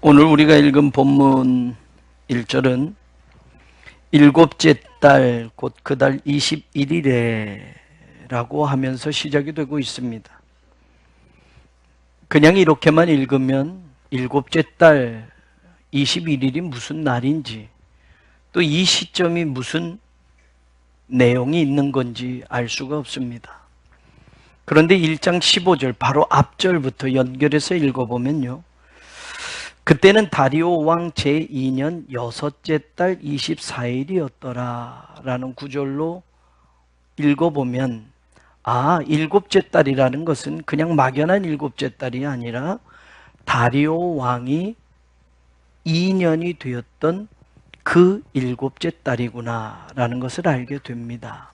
오늘 우리가 읽은 본문 1절은 일곱째 달 곧 그 달 21일에 라고 하면서 시작이 되고 있습니다. 그냥 이렇게만 읽으면 일곱째 달 21일이 무슨 날인지 또 이 시점이 무슨 내용이 있는 건지 알 수가 없습니다. 그런데 1장 15절 바로 앞절부터 연결해서 읽어보면요, 그때는 다리오 왕 제2년 여섯째 달 24일이었더라 라는 구절로 읽어보면, 일곱째 달이라는 것은 그냥 막연한 일곱째 달이 아니라 다리오 왕이 2년이 되었던 그 일곱째 달이구나 라는 것을 알게 됩니다.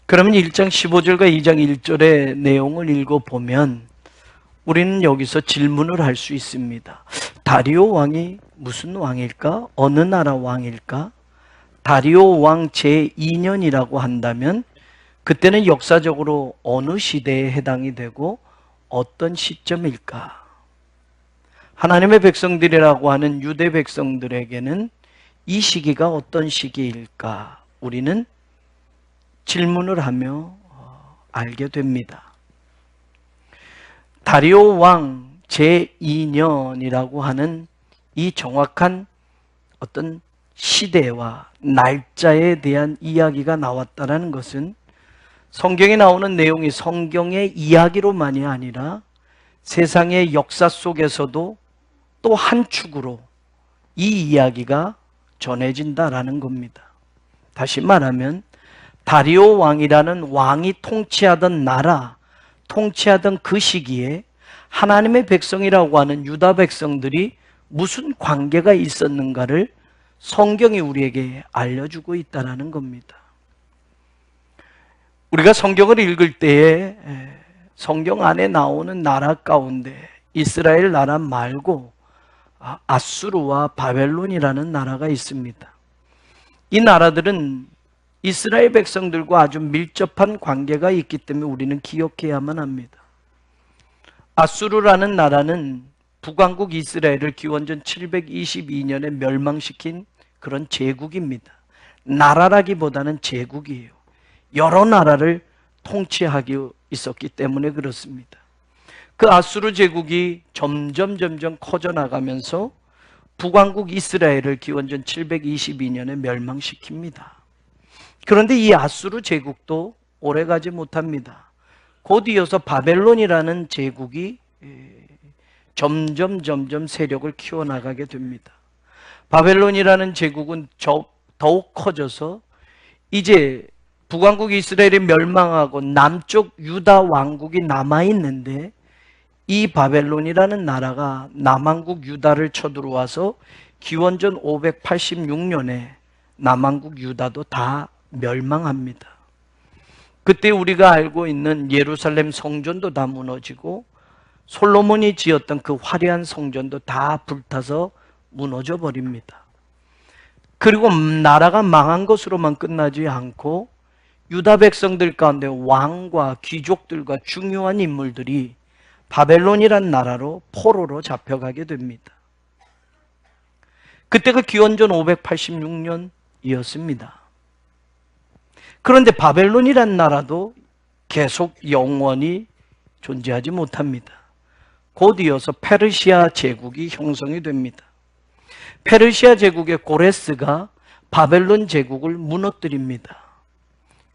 그러면 1장 15절과 2장 1절의 내용을 읽어보면 우리는 여기서 질문을 할 수 있습니다. 다리오 왕이 무슨 왕일까? 어느 나라 왕일까? 다리오 왕 제2년이라고 한다면 그때는 역사적으로 어느 시대에 해당이 되고 어떤 시점일까? 하나님의 백성들이라고 하는 유대 백성들에게는 이 시기가 어떤 시기일까? 우리는 질문을 하며 알게 됩니다. 다리오 왕 제2년이라고 하는 이 정확한 어떤 시대와 날짜에 대한 이야기가 나왔다는 것은 성경에 나오는 내용이 성경의 이야기로만이 아니라 세상의 역사 속에서도 또 한 축으로 이 이야기가 전해진다라는 겁니다. 다시 말하면 다리오 왕이라는 왕이 통치하던 나라, 통치하던 그 시기에 하나님의 백성이라고 하는 유다 백성들이 무슨 관계가 있었는가를 성경이 우리에게 알려주고 있다는 겁니다. 우리가 성경을 읽을 때에 성경 안에 나오는 나라 가운데 이스라엘 나라 말고 아수르와 바벨론이라는 나라가 있습니다. 이 나라들은 이스라엘 백성들과 아주 밀접한 관계가 있기 때문에 우리는 기억해야만 합니다. 아수르라는 나라는 북왕국 이스라엘을 기원전 722년에 멸망시킨 그런 제국입니다. 나라라기보다는 제국이에요. 여러 나라를 통치하고 있었기 때문에 그렇습니다. 그 아수르 제국이 점점 커져나가면서 북왕국 이스라엘을 기원전 722년에 멸망시킵니다. 그런데 이 아수르 제국도 오래가지 못합니다. 곧 이어서 바벨론이라는 제국이 점점 세력을 키워나가게 됩니다. 바벨론이라는 제국은 더욱 커져서 이제 북왕국 이스라엘이 멸망하고 남쪽 유다 왕국이 남아있는데 이 바벨론이라는 나라가 남왕국 유다를 쳐들어와서 기원전 586년에 남왕국 유다도 다 멸망합니다. 그때 우리가 알고 있는 예루살렘 성전도 다 무너지고 솔로몬이 지었던 그 화려한 성전도 다 불타서 무너져 버립니다. 그리고 나라가 망한 것으로만 끝나지 않고 유다 백성들 가운데 왕과 귀족들과 중요한 인물들이 바벨론이란 나라로 포로로 잡혀가게 됩니다. 그때가 기원전 586년이었습니다. 그런데 바벨론이란 나라도 계속 영원히 존재하지 못합니다. 곧 이어서 페르시아 제국이 형성이 됩니다. 페르시아 제국의 고레스가 바벨론 제국을 무너뜨립니다.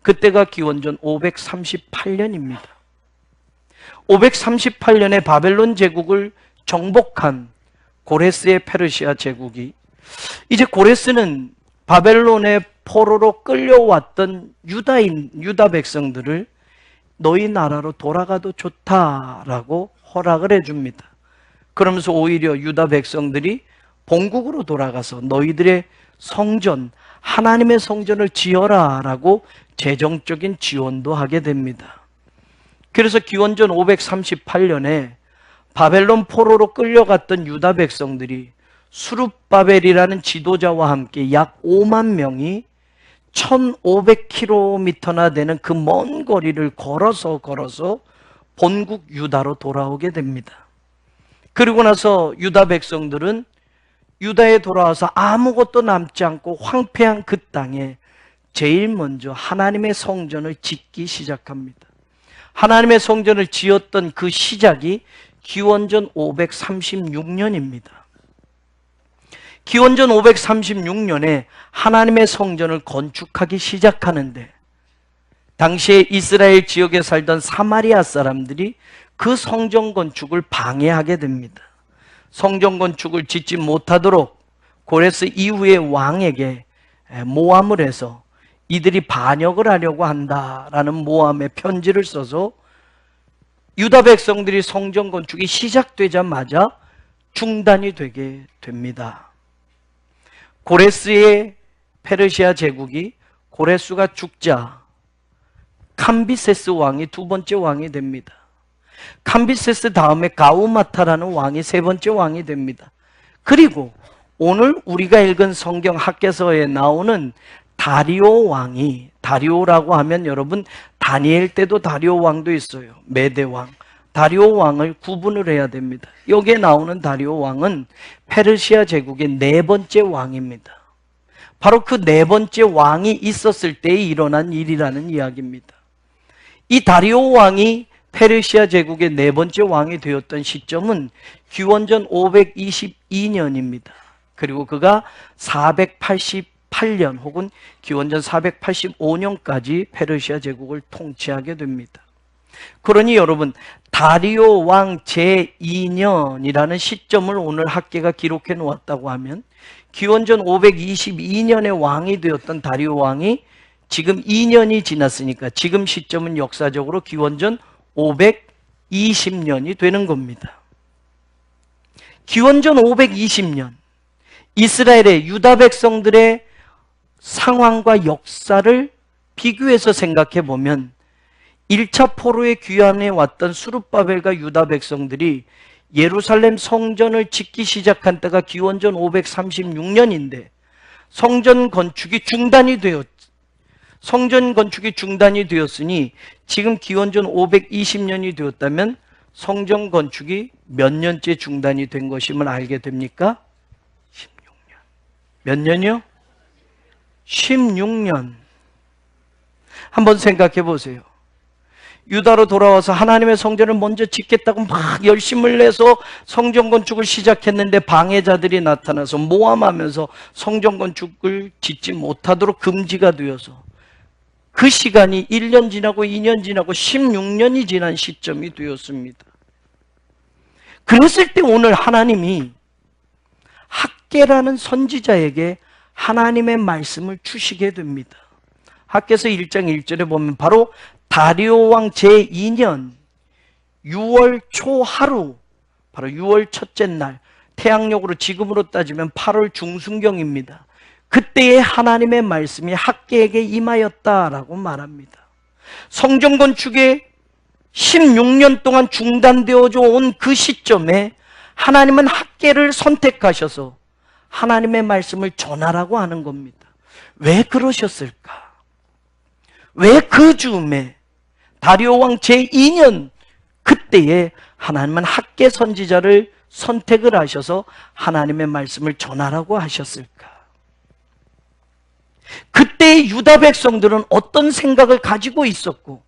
그때가 기원전 538년입니다. 538년에 바벨론 제국을 정복한 고레스의 페르시아 제국이 이제 고레스는 바벨론의 포로로 끌려왔던 유다 백성들을 너희 나라로 돌아가도 좋다라고 허락을 해줍니다. 그러면서 오히려 유다 백성들이 본국으로 돌아가서 너희들의 성전, 하나님의 성전을 지어라 라고 재정적인 지원도 하게 됩니다. 그래서 기원전 538년에 바벨론 포로로 끌려갔던 유다 백성들이 수룹바벨이라는 지도자와 함께 약 5만 명이 1500km나 되는 그 먼 거리를 걸어서 본국 유다로 돌아오게 됩니다. 그리고 나서 유다 백성들은 유다에 돌아와서 아무것도 남지 않고 황폐한 그 땅에 제일 먼저 하나님의 성전을 짓기 시작합니다. 하나님의 성전을 지었던 그 시작이 기원전 536년입니다. 기원전 536년에 하나님의 성전을 건축하기 시작하는데, 당시에 이스라엘 지역에 살던 사마리아 사람들이 그 성전 건축을 방해하게 됩니다. 성전 건축을 짓지 못하도록 고레스 이후의 왕에게 모함을 해서 이들이 반역을 하려고 한다라는 모함의 편지를 써서 유다 백성들이 성전 건축이 시작되자마자 중단이 되게 됩니다. 고레스의 페르시아 제국이 고레스가 죽자 캄비세스 왕이 두 번째 왕이 됩니다. 캄비세스 다음에 가우마타라는 왕이 세 번째 왕이 됩니다. 그리고 오늘 우리가 읽은 성경 학개서에 나오는 다리오 왕이, 다리오라고 하면 여러분 다니엘 때도 다리오 왕도 있어요. 메대 왕. 다리오 왕을 구분을 해야 됩니다. 여기에 나오는 다리오 왕은 페르시아 제국의 네 번째 왕입니다. 바로 그 네 번째 왕이 있었을 때 일어난 일이라는 이야기입니다. 이 다리오 왕이 페르시아 제국의 네 번째 왕이 되었던 시점은 기원전 522년입니다. 그리고 그가 488년 혹은 기원전 485년까지 페르시아 제국을 통치하게 됩니다. 그러니 여러분, 다리오 왕 제2년이라는 시점을 오늘 학계가 기록해 놓았다고 하면 기원전 522년에 왕이 되었던 다리오 왕이 지금 2년이 지났으니까 지금 시점은 역사적으로 기원전 520년이 되는 겁니다. 기원전 520년 이스라엘의 유다 백성들의 상황과 역사를 비교해서 생각해 보면 1차 포로의 귀환에 왔던 수룹바벨과 유다 백성들이 예루살렘 성전을 짓기 시작한 때가 기원전 536년인데 성전 건축이 중단이 되었으니 지금 기원전 520년이 되었다면 성전 건축이 몇 년째 중단이 된 것임을 알게 됩니까? 16년. 몇 년이요? 16년. 한번 생각해 보세요. 유다로 돌아와서 하나님의 성전을 먼저 짓겠다고 막 열심을 내서 성전 건축을 시작했는데 방해자들이 나타나서 모함하면서 성전 건축을 짓지 못하도록 금지가 되어서 그 시간이 1년 지나고 2년 지나고 16년이 지난 시점이 되었습니다. 그랬을 때 오늘 하나님이 학개라는 선지자에게 하나님의 말씀을 주시게 됩니다. 학개서 1장 1절에 보면 바로 다리오 왕 제2년 6월 초 하루, 바로 6월 첫째 날, 태양력으로 지금으로 따지면 8월 중순경입니다. 그때의 하나님의 말씀이 학개에게 임하였다라고 말합니다. 성전 건축에 16년 동안 중단되어져 온 그 시점에 하나님은 학개를 선택하셔서 하나님의 말씀을 전하라고 하는 겁니다. 왜 그러셨을까? 왜 그 즈음에 다리오 왕 제2년 그때에 하나님은 학개 선지자를 선택을 하셔서 하나님의 말씀을 전하라고 하셨을까? 그때의 유다 백성들은 어떤 생각을 가지고 있었고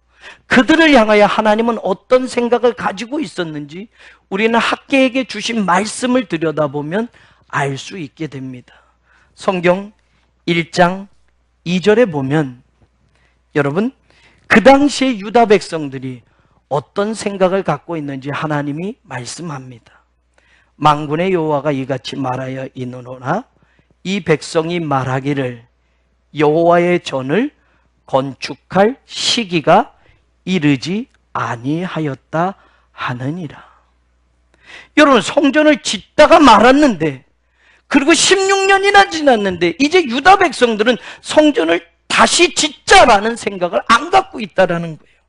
그들을 향하여 하나님은 어떤 생각을 가지고 있었는지 우리는 학개에게 주신 말씀을 들여다보면 알 수 있게 됩니다. 성경 1장 2절에 보면 여러분, 그 당시에 유다 백성들이 어떤 생각을 갖고 있는지 하나님이 말씀합니다. 만군의 여호와가 이같이 말하여 이르노라 이 백성이 말하기를 여호와의 전을 건축할 시기가 이르지 아니하였다 하느니라. 여러분, 성전을 짓다가 말았는데 그리고 16년이나 지났는데 이제 유다 백성들은 성전을 다시 짓자라는 생각을 안 갖고 있다라는 거예요.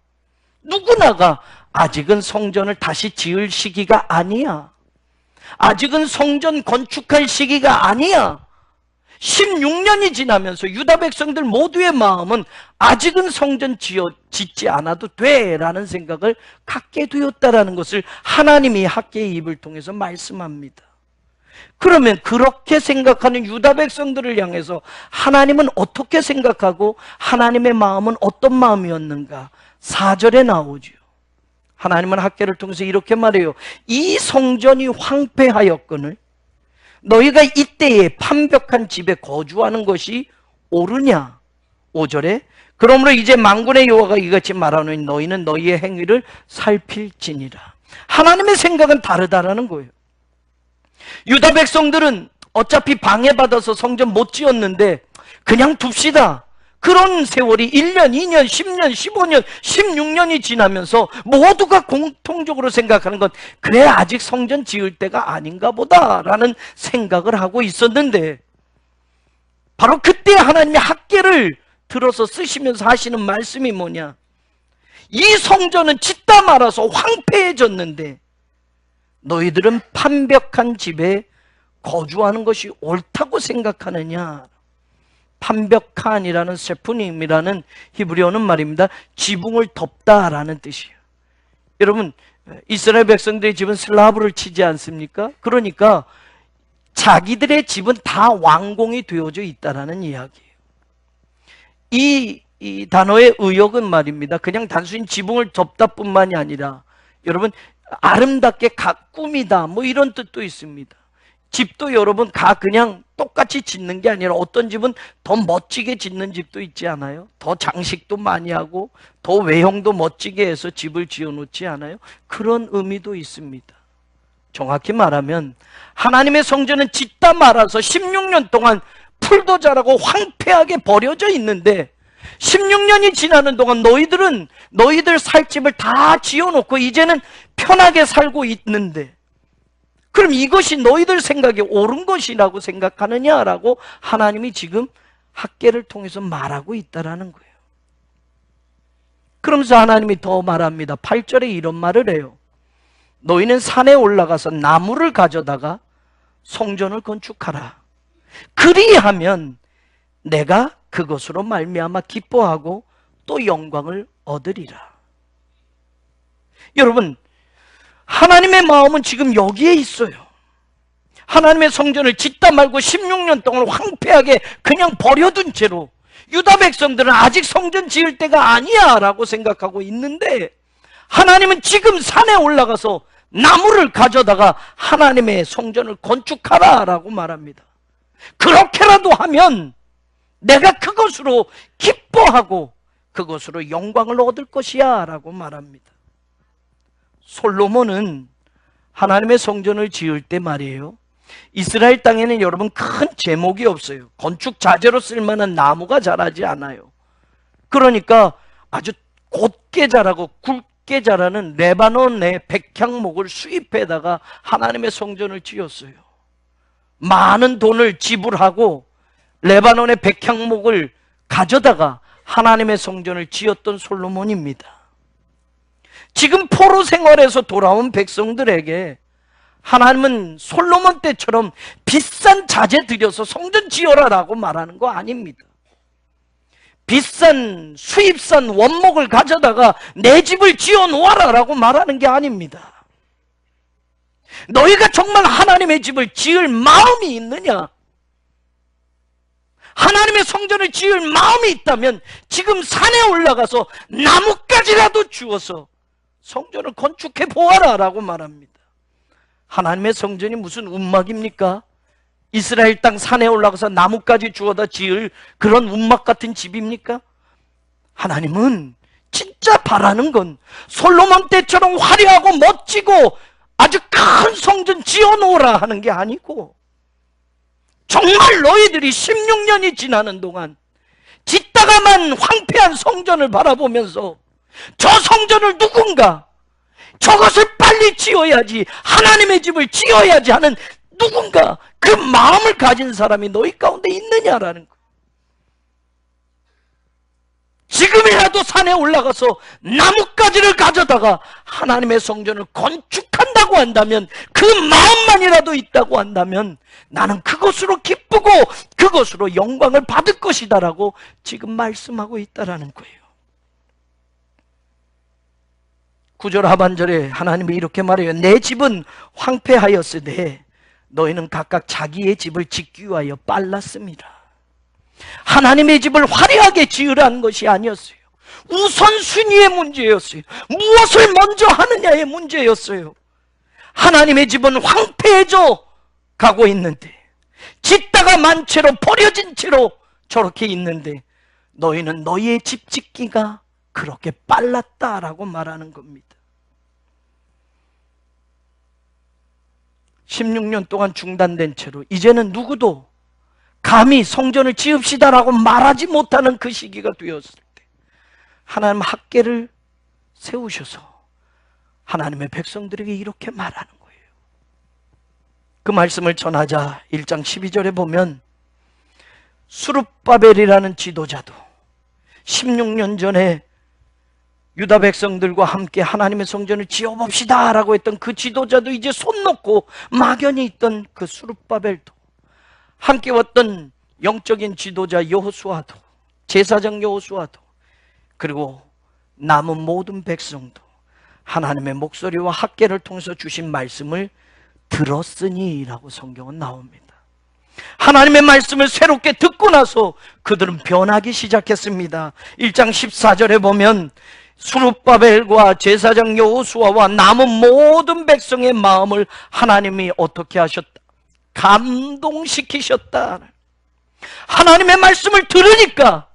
누구나가 아직은 성전을 다시 지을 시기가 아니야. 아직은 성전 건축할 시기가 아니야. 16년이 지나면서 유다 백성들 모두의 마음은 아직은 성전 짓지 않아도 돼라는 생각을 갖게 되었다라는 것을 하나님이 학개의 입을 통해서 말씀합니다. 그러면 그렇게 생각하는 유다 백성들을 향해서 하나님은 어떻게 생각하고 하나님의 마음은 어떤 마음이었는가? 4절에 나오죠. 하나님은 학개를 통해서 이렇게 말해요. 이 성전이 황폐하였거늘 너희가 이때에 판벽한 집에 거주하는 것이 옳으냐? 5절에 그러므로 이제 만군의 여호와가 이같이 말하노니 너희는 너희의 행위를 살필지니라. 하나님의 생각은 다르다라는 거예요. 유다 백성들은 어차피 방해받아서 성전 못 지었는데 그냥 둡시다. 그런 세월이 1년, 2년, 10년, 15년, 16년이 지나면서 모두가 공통적으로 생각하는 건 그래 아직 성전 지을 때가 아닌가 보다라는 생각을 하고 있었는데 바로 그때 하나님이 학개를 들어서 쓰시면서 하시는 말씀이 뭐냐? 이 성전은 짓다 말아서 황폐해졌는데 너희들은 판벽한 집에 거주하는 것이 옳다고 생각하느냐? 판벽한이라는 세푸님이라는 히브리어는 말입니다. 지붕을 덮다라는 뜻이에요. 여러분 이스라엘 백성들의 집은 슬라브를 치지 않습니까? 그러니까 자기들의 집은 다 완공이 되어져 있다라는 이야기예요. 이 단어의 의역은 말입니다. 그냥 단순히 지붕을 덮다뿐만이 아니라 여러분 아름답게 꾸미다 뭐 이런 뜻도 있습니다. 집도 여러분 그냥 똑같이 짓는 게 아니라 어떤 집은 더 멋지게 짓는 집도 있지 않아요? 더 장식도 많이 하고 더 외형도 멋지게 해서 집을 지어놓지 않아요? 그런 의미도 있습니다. 정확히 말하면 하나님의 성전은 짓다 말아서 16년 동안 풀도 자라고 황폐하게 버려져 있는데 16년이 지나는 동안 너희들 살 집을 다 지어놓고 이제는 편하게 살고 있는데 그럼 이것이 너희들 생각에 옳은 것이라고 생각하느냐라고 하나님이 지금 학개를 통해서 말하고 있다라는 거예요. 그러면서 하나님이 더 말합니다. 8절에 이런 말을 해요. 너희는 산에 올라가서 나무를 가져다가 성전을 건축하라. 그리하면 내가 그것으로 말미암아 기뻐하고 또 영광을 얻으리라. 여러분 하나님의 마음은 지금 여기에 있어요. 하나님의 성전을 짓다 말고 16년 동안 황폐하게 그냥 버려둔 채로 유다 백성들은 아직 성전 지을 때가 아니야 라고 생각하고 있는데 하나님은 지금 산에 올라가서 나무를 가져다가 하나님의 성전을 건축하라 라고 말합니다. 그렇게라도 하면 내가 그것으로 기뻐하고 그것으로 영광을 얻을 것이야 라고 말합니다. 솔로몬은 하나님의 성전을 지을 때 말이에요. 이스라엘 땅에는 여러분 큰 제목이 없어요. 건축 자재로 쓸만한 나무가 자라지 않아요. 그러니까 아주 곧게 자라고 굵게 자라는 레바논의 백향목을 수입해다가 하나님의 성전을 지었어요. 많은 돈을 지불하고 레바논의 백향목을 가져다가 하나님의 성전을 지었던 솔로몬입니다. 지금 포로 생활에서 돌아온 백성들에게 하나님은 솔로몬 때처럼 비싼 자재 들여서 성전 지어라 라고 말하는 거 아닙니다. 비싼 수입산 원목을 가져다가 내 집을 지어 놓아라 라고 말하는 게 아닙니다. 너희가 정말 하나님의 집을 지을 마음이 있느냐? 하나님의 성전을 지을 마음이 있다면 지금 산에 올라가서 나뭇가지라도 주어서 성전을 건축해 보아라 라고 말합니다. 하나님의 성전이 무슨 움막입니까? 이스라엘 땅 산에 올라가서 나뭇가지 주워다 지을 그런 움막 같은 집입니까? 하나님은 진짜 바라는 건 솔로몬 때처럼 화려하고 멋지고 아주 큰 성전 지어놓으라 하는 게 아니고 정말 너희들이 16년이 지나는 동안 짓다가만 황폐한 성전을 바라보면서 저 성전을 누군가 저것을 빨리 지어야지 하나님의 집을 지어야지 하는 누군가 그 마음을 가진 사람이 너희 가운데 있느냐라는 거예요. 지금이라도 산에 올라가서 나뭇가지를 가져다가 하나님의 성전을 건축한다고 있다고 한다면, 그 마음만이라도 있다고 한다면 나는 그것으로 기쁘고 그것으로 영광을 받을 것이다 라고 지금 말씀하고 있다라는 거예요. 9절 하반절에 하나님이 이렇게 말해요. 내 집은 황폐하였으되 너희는 각각 자기의 집을 짓기 위하여 빨랐습니다. 하나님의 집을 화려하게 지으라는 것이 아니었어요. 우선순위의 문제였어요. 무엇을 먼저 하느냐의 문제였어요. 하나님의 집은 황폐해져 가고 있는데, 짓다가 만 채로 버려진 채로 저렇게 있는데 너희는 너희의 집 짓기가 그렇게 빨랐다라고 말하는 겁니다. 16년 동안 중단된 채로 이제는 누구도 감히 성전을 지읍시다라고 말하지 못하는 그 시기가 되었을 때 하나님 학계를 세우셔서 하나님의 백성들에게 이렇게 말하는 거예요. 그 말씀을 전하자 1장 12절에 보면 수룹바벨이라는 지도자도 16년 전에 유다 백성들과 함께 하나님의 성전을 지어봅시다 라고 했던 그 지도자도 이제 손 놓고 막연히 있던 그 수룹바벨도, 함께 왔던 영적인 지도자 여호수아도, 제사장 여호수아도, 그리고 남은 모든 백성도 하나님의 목소리와 학계를 통해서 주신 말씀을 들었으니 라고 성경은 나옵니다. 하나님의 말씀을 새롭게 듣고 나서 그들은 변하기 시작했습니다. 1장 14절에 보면 수룹바벨과 제사장 여호수아와 남은 모든 백성의 마음을 하나님이 어떻게 하셨다? 감동시키셨다. 하나님의 말씀을 들으니까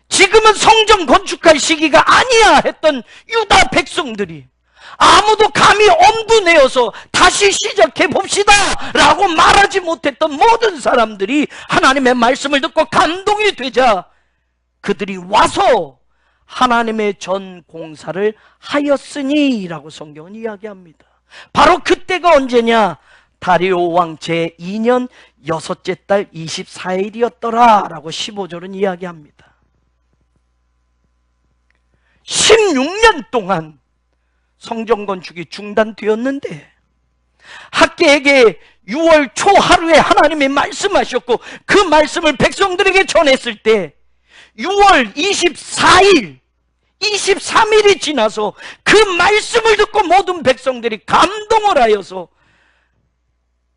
지금은 성전 건축할 시기가 아니야 했던 유다 백성들이 아무도 감히 엄두 내어서 다시 시작해 봅시다 라고 말하지 못했던 모든 사람들이 하나님의 말씀을 듣고 감동이 되자 그들이 와서 하나님의 전 공사를 하였으니 라고 성경은 이야기합니다. 바로 그때가 언제냐? 다리오 왕 제2년 6째 달 24일이었더라 라고 15절은 이야기합니다. 16년 동안 성전 건축이 중단되었는데 학계에게 6월 초 하루에 하나님이 말씀하셨고 그 말씀을 백성들에게 전했을 때 6월 24일, 23일이 지나서 그 말씀을 듣고 모든 백성들이 감동을 하여서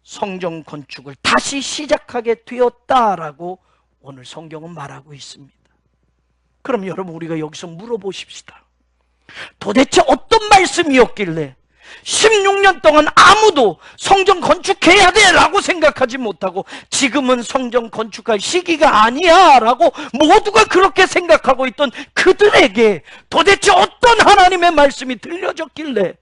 성전 건축을 다시 시작하게 되었다라고 오늘 성경은 말하고 있습니다. 그럼 여러분 우리가 여기서 물어보십시다. 도대체 어떤 말씀이었길래 16년 동안 아무도 성전 건축해야 돼 라고 생각하지 못하고 지금은 성전 건축할 시기가 아니야 라고 모두가 그렇게 생각하고 있던 그들에게 도대체 어떤 하나님의 말씀이 들려졌길래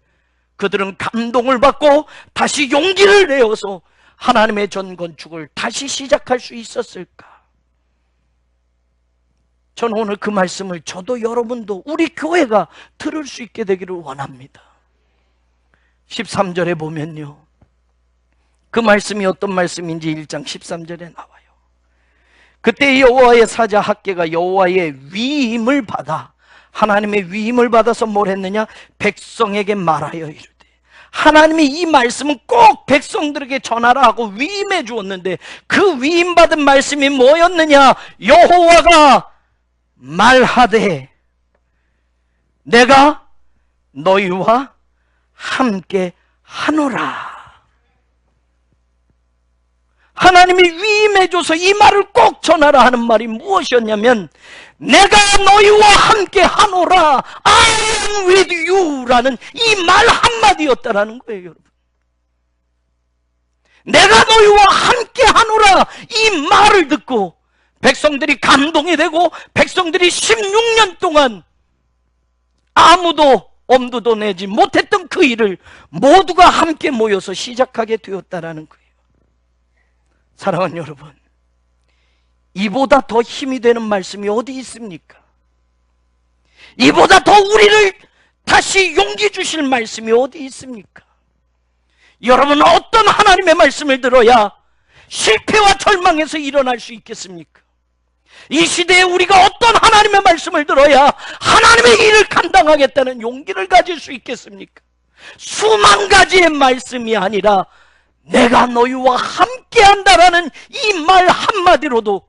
그들은 감동을 받고 다시 용기를 내어서 하나님의 전 건축을 다시 시작할 수 있었을까? 저는 오늘 그 말씀을 저도 여러분도 우리 교회가 들을 수 있게 되기를 원합니다. 13절에 보면요, 그 말씀이 어떤 말씀인지 1장 13절에 나와요. 그때 여호와의 사자 학계가 여호와의 위임을 받아, 하나님의 위임을 받아서 뭘 했느냐? 백성에게 말하여 이르되, 하나님이 이 말씀은 꼭 백성들에게 전하라 하고 위임해 주었는데 그 위임받은 말씀이 뭐였느냐? 여호와가 말하되 내가 너희와 함께 하노라. 하나님이 위임해줘서 이 말을 꼭 전하라 하는 말이 무엇이었냐면 내가 너희와 함께 하노라, I am with you 라는 이 말 한마디였다라는 거예요. 여러분, 내가 너희와 함께 하노라 이 말을 듣고 백성들이 감동이 되고 백성들이 16년 동안 아무도 엄두도 내지 못했던 그 일을 모두가 함께 모여서 시작하게 되었다라는 거예요. 사랑하는 여러분, 이보다 더 힘이 되는 말씀이 어디 있습니까? 이보다 더 우리를 다시 용기 주실 말씀이 어디 있습니까? 여러분은 어떤 하나님의 말씀을 들어야 실패와 절망에서 일어날 수 있겠습니까? 이 시대에 우리가 어떤 하나님의 말씀을 들어야 하나님의 일을 감당하겠다는 용기를 가질 수 있겠습니까? 수만 가지의 말씀이 아니라 내가 너희와 함께한다라는 이 말 한마디로도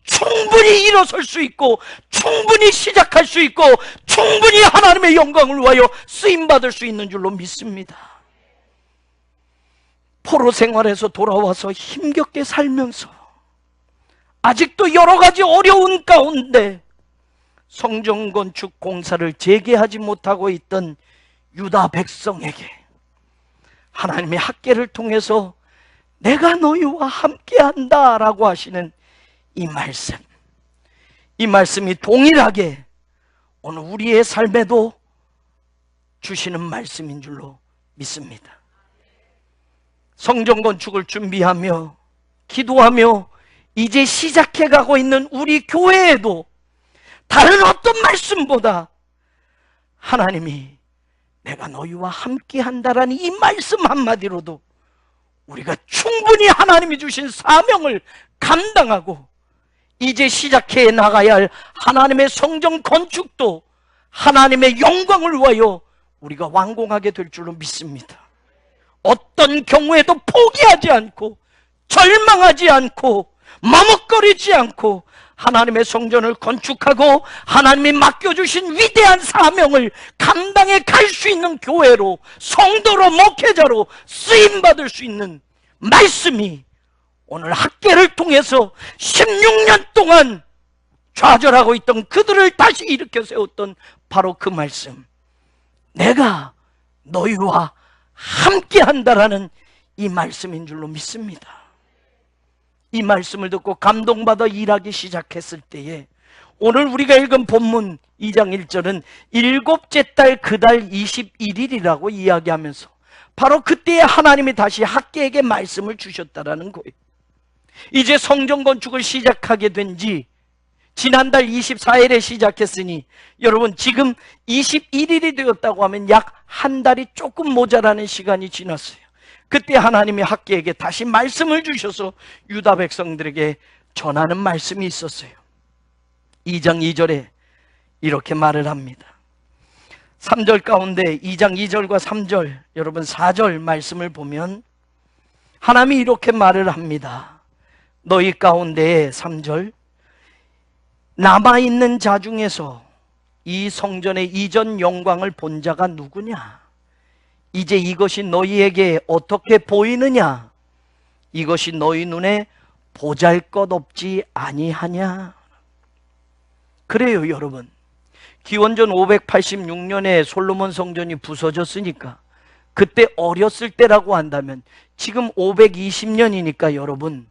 충분히 일어설 수 있고 충분히 시작할 수 있고 충분히 하나님의 영광을 위하여 쓰임받을 수 있는 줄로 믿습니다. 포로 생활에서 돌아와서 힘겹게 살면서 아직도 여러 가지 어려운 가운데 성전 건축 공사를 재개하지 못하고 있던 유다 백성에게 하나님의 학계를 통해서 내가 너희와 함께한다 라고 하시는 이 말씀이 동일하게 오늘 우리의 삶에도 주시는 말씀인 줄로 믿습니다. 성전 건축을 준비하며 기도하며 이제 시작해가고 있는 우리 교회에도 다른 어떤 말씀보다 하나님이 내가 너희와 함께한다라는 이 말씀 한마디로도 우리가 충분히 하나님이 주신 사명을 감당하고 이제 시작해 나가야 할 하나님의 성전 건축도 하나님의 영광을 위하여 우리가 완공하게 될 줄로 믿습니다. 어떤 경우에도 포기하지 않고 절망하지 않고 머뭇거리지 않고 하나님의 성전을 건축하고 하나님이 맡겨주신 위대한 사명을 감당해 갈 수 있는 교회로, 성도로, 목회자로 쓰임받을 수 있는 말씀이 오늘 학계를 통해서 16년 동안 좌절하고 있던 그들을 다시 일으켜 세웠던 바로 그 말씀, 내가 너희와 함께한다라는 이 말씀인 줄로 믿습니다. 이 말씀을 듣고 감동받아 일하기 시작했을 때에 오늘 우리가 읽은 본문 2장 1절은 일곱째 달 그 달 21일이라고 이야기하면서 바로 그때에 하나님이 다시 학계에게 말씀을 주셨다라는 거예요. 이제 성전 건축을 시작하게 된 지 지난달 24일에 시작했으니 여러분 지금 21일이 되었다고 하면 약 한 달이 조금 모자라는 시간이 지났어요. 그때 하나님이 학계에게 다시 말씀을 주셔서 유다 백성들에게 전하는 말씀이 있었어요. 2장 2절에 이렇게 말을 합니다. 3절 가운데 2장 2절과 3절, 여러분 4절 말씀을 보면 하나님이 이렇게 말을 합니다. 너희 가운데 3절 남아있는 자 중에서 이 성전의 이전 영광을 본 자가 누구냐? 이제 이것이 너희에게 어떻게 보이느냐? 이것이 너희 눈에 보잘것없지 아니하냐? 그래요 여러분, 기원전 586년에 솔로몬 성전이 부서졌으니까 그때 어렸을 때라고 한다면 지금 520년이니까 여러분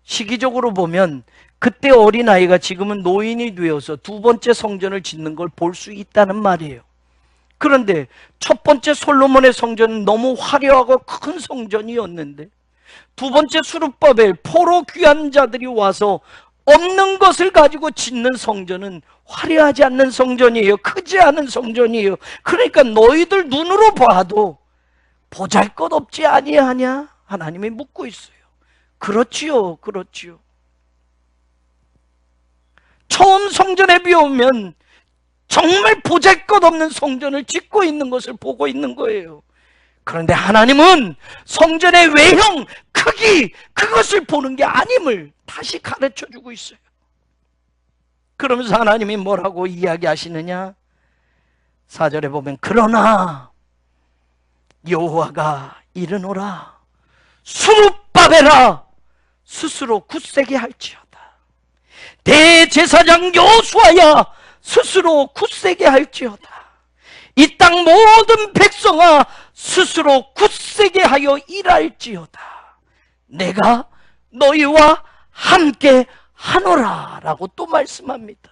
시기적으로 보면 그때 어린아이가 지금은 노인이 되어서 두 번째 성전을 짓는 걸 볼 수 있다는 말이에요. 그런데 첫 번째 솔로몬의 성전은 너무 화려하고 큰 성전이었는데 두 번째 수룹바벨 포로 귀한 자들이 와서 없는 것을 가지고 짓는 성전은 화려하지 않는 성전이에요. 크지 않은 성전이에요. 그러니까 너희들 눈으로 봐도 보잘것없지 아니하냐? 하나님이 묻고 있어요. 그렇지요, 그렇지요. 처음 성전에 비오면 정말 보잘것없는 성전을 짓고 있는 것을 보고 있는 거예요. 그런데 하나님은 성전의 외형, 크기, 그것을 보는 게 아님을 다시 가르쳐주고 있어요. 그러면서 하나님이 뭐라고 이야기하시느냐? 4절에 보면 그러나 여호와가 이르노라 수룹바벨아 스스로 굳세게 할지어다. 대제사장 여호수아야 스스로 굳세게 할지어다. 이 땅 모든 백성아 스스로 굳세게 하여 일할지어다. 내가 너희와 함께 하노라 라고 또 말씀합니다.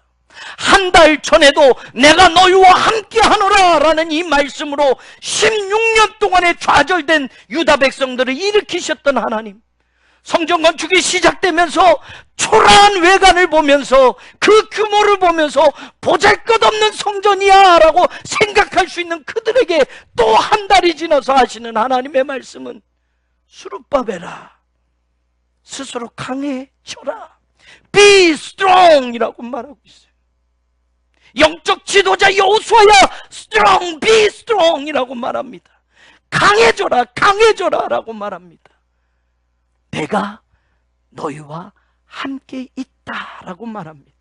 한 달 전에도 내가 너희와 함께 하노라 라는 이 말씀으로 16년 동안에 좌절된 유다 백성들을 일으키셨던 하나님, 성전 건축이 시작되면서 초라한 외관을 보면서 그 규모를 보면서 보잘것없는 성전이야 라고 생각할 수 있는 그들에게 또 한 달이 지나서 하시는 하나님의 말씀은 수룹바벨아 스스로 강해져라. Be strong 이라고 말하고 있어요. 영적 지도자 여호수아야 strong, be strong 이라고 말합니다. 강해져라, 강해져라 라고 말합니다. 내가 너희와 함께 있다라고 말합니다.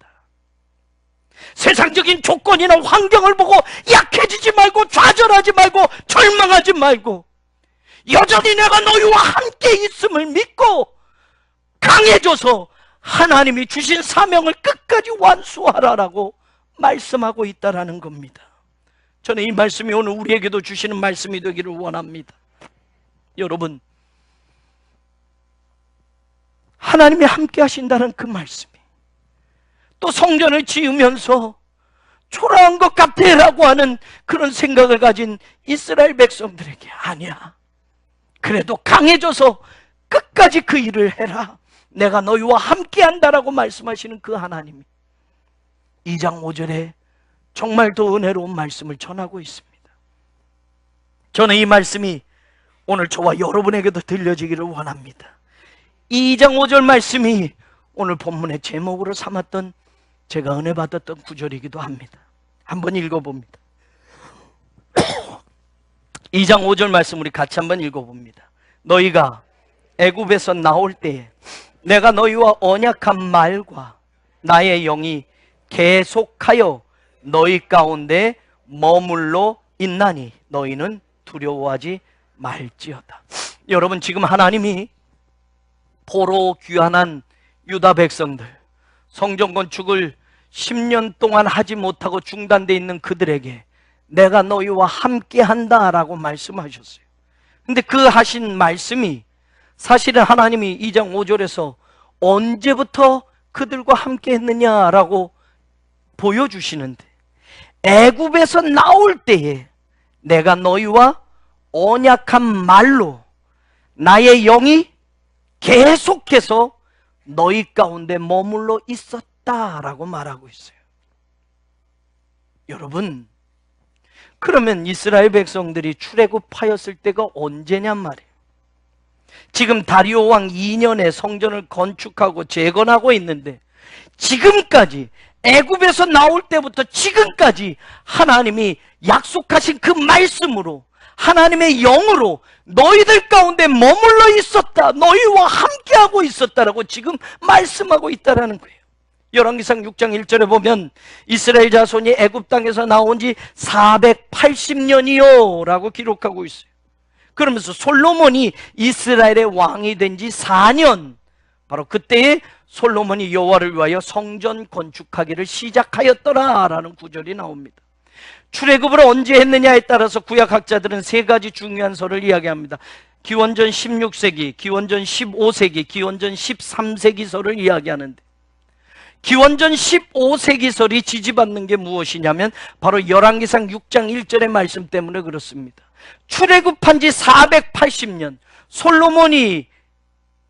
세상적인 조건이나 환경을 보고 약해지지 말고 좌절하지 말고 절망하지 말고 여전히 내가 너희와 함께 있음을 믿고 강해져서 하나님이 주신 사명을 끝까지 완수하라라고 말씀하고 있다라는 겁니다. 저는 이 말씀이 오늘 우리에게도 주시는 말씀이 되기를 원합니다. 여러분, 하나님이 함께 하신다는 그 말씀이 또 성전을 지으면서 초라한 것 같아라고 하는 그런 생각을 가진 이스라엘 백성들에게 아니야, 그래도 강해져서 끝까지 그 일을 해라, 내가 너희와 함께 한다라고 말씀하시는 그 하나님이 2장 5절에 정말 더 은혜로운 말씀을 전하고 있습니다. 저는 이 말씀이 오늘 저와 여러분에게도 들려지기를 원합니다. 2장 5절 말씀이 오늘 본문의 제목으로 삼았던 제가 은혜 받았던 구절이기도 합니다. 한번 읽어봅니다. 2장 5절 말씀 우리 같이 한번 읽어봅니다. 너희가 애굽에서 나올 때에 내가 너희와 언약한 말과 나의 영이 계속하여 너희 가운데 머물러 있나니 너희는 두려워하지 말지어다. 여러분, 지금 하나님이 포로 귀환한 유다 백성들, 성전 건축을 10년 동안 하지 못하고 중단되어 있는 그들에게 내가 너희와 함께 한다라고 말씀하셨어요. 근데 그 하신 말씀이 사실은 하나님이 2장 5절에서 언제부터 그들과 함께 했느냐라고 보여주시는데, 애굽에서 나올 때에 내가 너희와 언약한 말로 나의 영이 계속해서 너희 가운데 머물러 있었다라고 말하고 있어요. 여러분, 그러면 이스라엘 백성들이 출애굽하였을 때가 언제냔 말이에요. 지금 다리오 왕 2년에 성전을 건축하고 재건하고 있는데, 지금까지 애굽에서 나올 때부터 지금까지 하나님이 약속하신 그 말씀으로 하나님의 영으로 너희들 가운데 머물러 있었다, 너희와 함께하고 있었다라고 지금 말씀하고 있다라는 거예요. 열왕기상 6장 1절에 보면 이스라엘 자손이 애굽 땅에서 나온 지 480년이요 라고 기록하고 있어요. 그러면서 솔로몬이 이스라엘의 왕이 된 지 4년, 바로 그때에 솔로몬이 여호와를 위하여 성전 건축하기를 시작하였더라라는 구절이 나옵니다. 출애굽을 언제 했느냐에 따라서 구약학자들은 세 가지 중요한 설을 이야기합니다. 기원전 16세기, 기원전 15세기, 기원전 13세기설을 이야기하는데, 기원전 15세기설이 지지받는 게 무엇이냐면 바로 열왕기상 6장 1절의 말씀 때문에 그렇습니다. 출애굽한 지 480년, 솔로몬이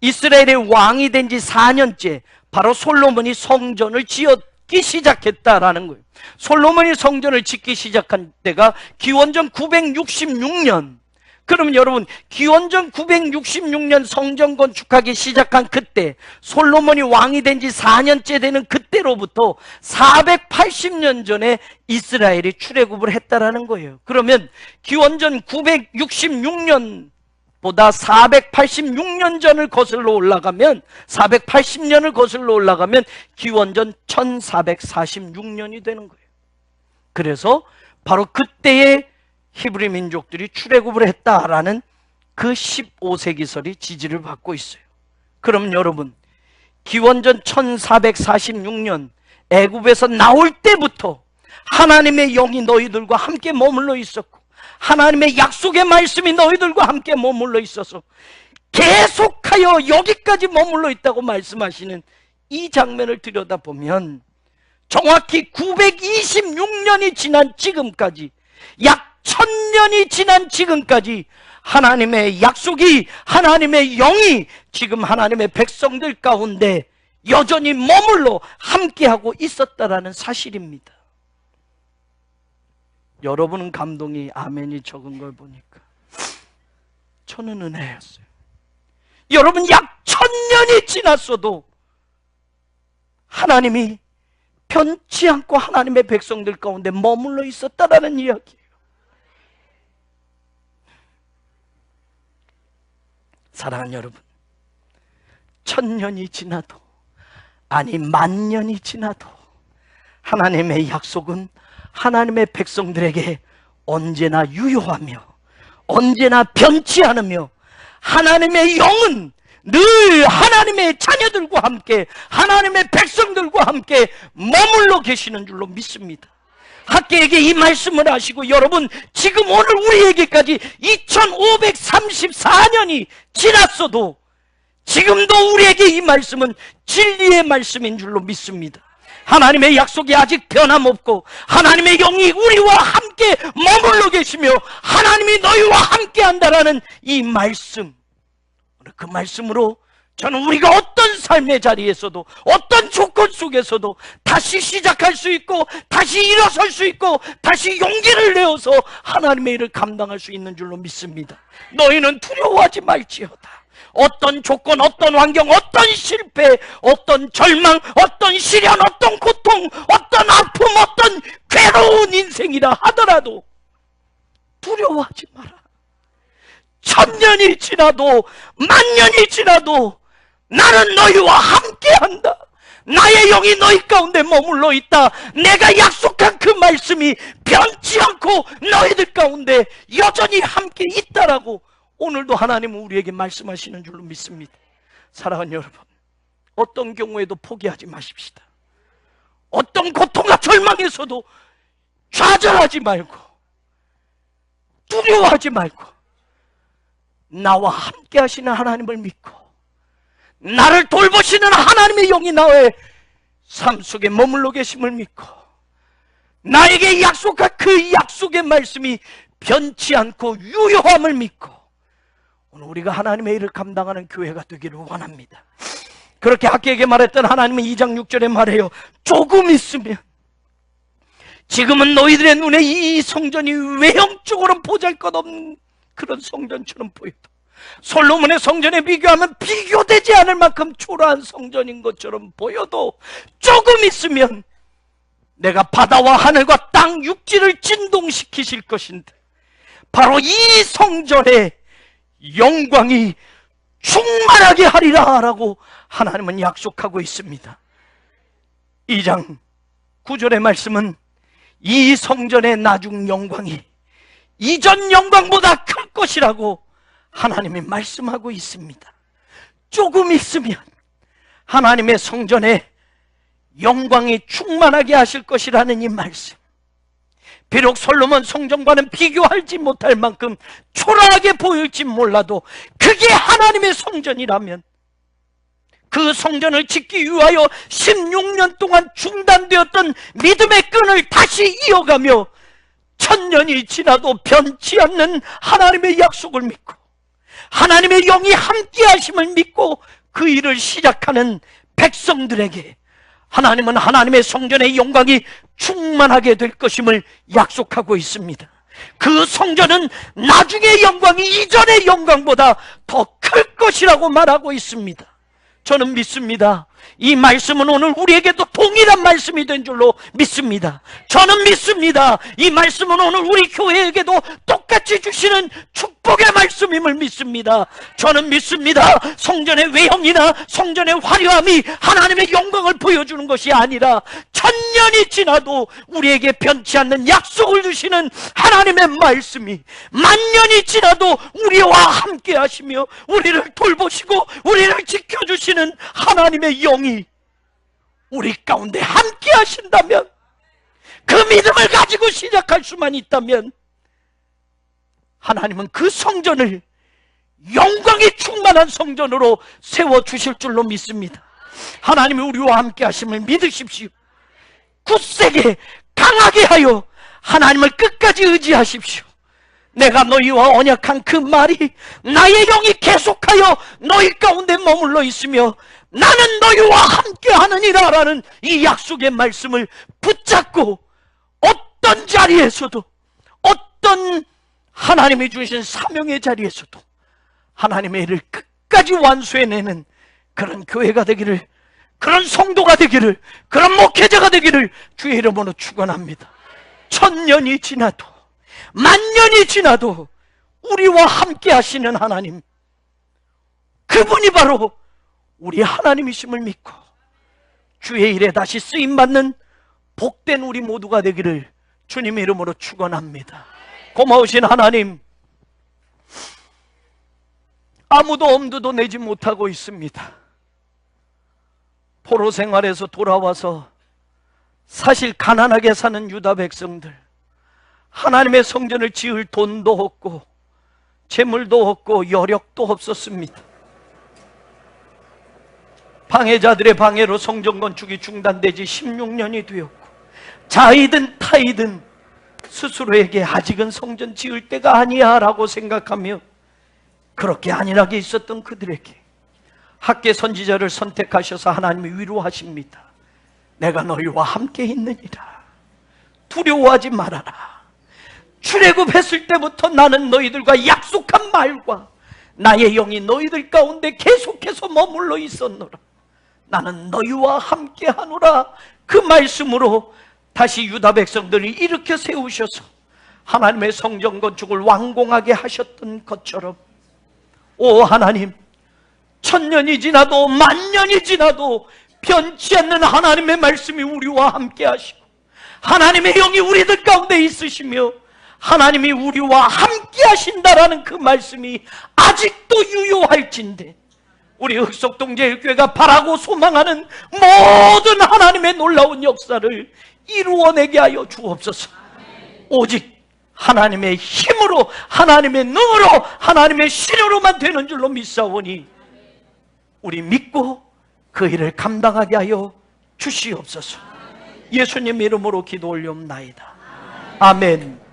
이스라엘의 왕이 된 지 4년째, 바로 솔로몬이 성전을 짓기 시작했다라는 거예요. 솔로몬이 성전을 짓기 시작한 때가 기원전 966년. 그러면 여러분, 기원전 966년 성전 건축하기 시작한 그때, 솔로몬이 왕이 된 지 4년째 되는 그때로부터 480년 전에 이스라엘이 출애굽을 했다라는 거예요. 그러면 기원전 966년 보다 486년 전을 거슬러 올라가면, 480년을 거슬러 올라가면 기원전 1446년이 되는 거예요. 그래서 바로 그때의 히브리 민족들이 출애굽을 했다라는 그 15세기설이 지지를 받고 있어요. 그럼 여러분, 기원전 1446년 애굽에서 나올 때부터 하나님의 영이 너희들과 함께 머물러 있었고, 하나님의 약속의 말씀이 너희들과 함께 머물러 있어서 계속하여 여기까지 머물러 있다고 말씀하시는 이 장면을 들여다보면 정확히 926년이 지난 지금까지, 약 1000년이 지난 지금까지 하나님의 약속이, 하나님의 영이 지금 하나님의 백성들 가운데 여전히 머물러 함께하고 있었다라는 사실입니다. 여러분은 감동이 아멘이 적은 걸 보니까 저는 은혜였어요. 여러분, 약 1000년이 지났어도 하나님이 변치 않고 하나님의 백성들 가운데 머물러 있었다라는 이야기예요. 사랑하는 여러분, 1000년이 지나도, 아니 10,000년이 지나도 하나님의 약속은 하나님의 백성들에게 언제나 유효하며 언제나 변치 않으며, 하나님의 영은 늘 하나님의 자녀들과 함께, 하나님의 백성들과 함께 머물러 계시는 줄로 믿습니다. 학계에게 이 말씀을 하시고, 여러분 지금 오늘 우리에게까지 2534년이 지났어도 지금도 우리에게 이 말씀은 진리의 말씀인 줄로 믿습니다. 하나님의 약속이 아직 변함없고, 하나님의 영이 우리와 함께 머물러 계시며 하나님이 너희와 함께 한다라는 이 말씀, 그 말씀으로 저는 우리가 어떤 삶의 자리에서도, 어떤 조건 속에서도 다시 시작할 수 있고, 다시 일어설 수 있고, 다시 용기를 내어서 하나님의 일을 감당할 수 있는 줄로 믿습니다. 너희는 두려워하지 말지어다. 어떤 조건, 어떤 환경, 어떤 실패, 어떤 절망, 어떤 시련, 어떤 고통, 어떤 아픔, 어떤 괴로운 인생이라 하더라도 두려워하지 마라. 1000년이 지나도 10,000년이 지나도 나는 너희와 함께한다. 나의 영이 너희 가운데 머물러 있다. 내가 약속한 그 말씀이 변치 않고 너희들 가운데 여전히 함께 있다라고 오늘도 하나님은 우리에게 말씀하시는 줄로 믿습니다. 사랑하는 여러분, 어떤 경우에도 포기하지 마십시다. 어떤 고통과 절망에서도 좌절하지 말고, 두려워하지 말고, 나와 함께 하시는 하나님을 믿고, 나를 돌보시는 하나님의 영이 나의 삶 속에 머물러 계심을 믿고, 나에게 약속한 그 약속의 말씀이 변치 않고 유효함을 믿고, 오늘 우리가 하나님의 일을 감당하는 교회가 되기를 원합니다. 그렇게 학계에게 말했던 하나님은 2장 6절에 말해요. 조금 있으면, 지금은 너희들의 눈에 이 성전이 외형적으로 보잘것없는 그런 성전처럼 보여도, 솔로몬의 성전에 비교하면 비교되지 않을 만큼 초라한 성전인 것처럼 보여도, 조금 있으면 내가 바다와 하늘과 땅 육지를 진동시키실 것인데 바로 이 성전의 영광이 충만하게 하리라 라고 하나님은 약속하고 있습니다. 2장 9절의 말씀은 이 성전의 나중 영광이 이전 영광보다 클 것이라고 하나님이 말씀하고 있습니다. 조금 있으면 하나님의 성전에 영광이 충만하게 하실 것이라는 이 말씀, 비록 솔로몬 성전과는 비교하지 못할 만큼 초라하게 보일지 몰라도 그게 하나님의 성전이라면, 그 성전을 짓기 위하여 16년 동안 중단되었던 믿음의 끈을 다시 이어가며 1000년이 지나도 변치 않는 하나님의 약속을 믿고, 하나님의 영이 함께 하심을 믿고 그 일을 시작하는 백성들에게 하나님은 하나님의 성전의 영광이 충만하게 될 것임을 약속하고 있습니다. 그 성전은 나중의 영광이 이전의 영광보다 더 클 것이라고 말하고 있습니다. 저는 믿습니다. 이 말씀은 오늘 우리에게도 동일한 말씀이 된 줄로 믿습니다. 저는 믿습니다. 이 말씀은 오늘 우리 교회에게도 똑같이 주시는 축복의 말씀임을 믿습니다. 저는 믿습니다. 성전의 외형이나 성전의 화려함이 하나님의 영광을 보여주는 것이 아니라 1000년이 지나도 우리에게 변치 않는 약속을 주시는 하나님의 말씀이 10,000년이 지나도 우리와 함께 하시며 우리를 돌보시고 우리를 지켜주시는 하나님의 영이 우리 가운데 함께 하신다면, 그 믿음을 가지고 시작할 수만 있다면 하나님은 그 성전을 영광이 충만한 성전으로 세워주실 줄로 믿습니다. 하나님이 우리와 함께 하심을 믿으십시오. 굳세게 강하게 하여 하나님을 끝까지 의지하십시오. 내가 너희와 언약한 그 말이 나의 영이 계속하여 너희 가운데 머물러 있으며 나는 너희와 함께 하느니라 라는 이 약속의 말씀을 붙잡고 어떤 자리에서도, 어떤 하나님이 주신 사명의 자리에서도 하나님의 일을 끝까지 완수해내는 그런 교회가 되기를, 그런 성도가 되기를, 그런 목회자가 되기를 주의 이름으로 축원합니다. 1000년이 지나도 10,000년이 지나도 우리와 함께 하시는 하나님, 그분이 바로 우리 하나님이심을 믿고 주의 일에 다시 쓰임받는 복된 우리 모두가 되기를 주님의 이름으로 축원합니다. 고마우신 하나님, 아무도 엄두도 내지 못하고 있습니다. 포로 생활에서 돌아와서 사실 가난하게 사는 유다 백성들, 하나님의 성전을 지을 돈도 없고 재물도 없고 여력도 없었습니다. 방해자들의 방해로 성전 건축이 중단되지 16년이 되었고, 자이든 타이든 스스로에게 아직은 성전 지을 때가 아니야 라고 생각하며 그렇게 안일하게 있었던 그들에게 학개 선지자를 선택하셔서 하나님이 위로하십니다. 내가 너희와 함께 있느니라. 두려워하지 말아라. 출애굽했을 때부터 나는 너희들과 약속한 말과 나의 영이 너희들 가운데 계속해서 머물러 있었노라. 나는 너희와 함께 하노라. 그 말씀으로 다시 유다 백성들을 일으켜 세우셔서 하나님의 성전 건축을 완공하게 하셨던 것처럼, 오 하나님, 1000년이 지나도 만년이 지나도 변치 않는 하나님의 말씀이 우리와 함께 하시고 하나님의 영이 우리들 가운데 있으시며 하나님이 우리와 함께 하신다라는 그 말씀이 아직도 유효할진대 우리 흑석동제일교회가 바라고 소망하는 모든 하나님의 놀라운 역사를 이루어내게 하여 주옵소서. 오직 하나님의 힘으로, 하나님의 능으로, 하나님의 신으로만 되는 줄로 믿사오니 우리 믿고 그 일을 감당하게 하여 주시옵소서. 예수님 이름으로 기도 올리옵나이다. 아멘.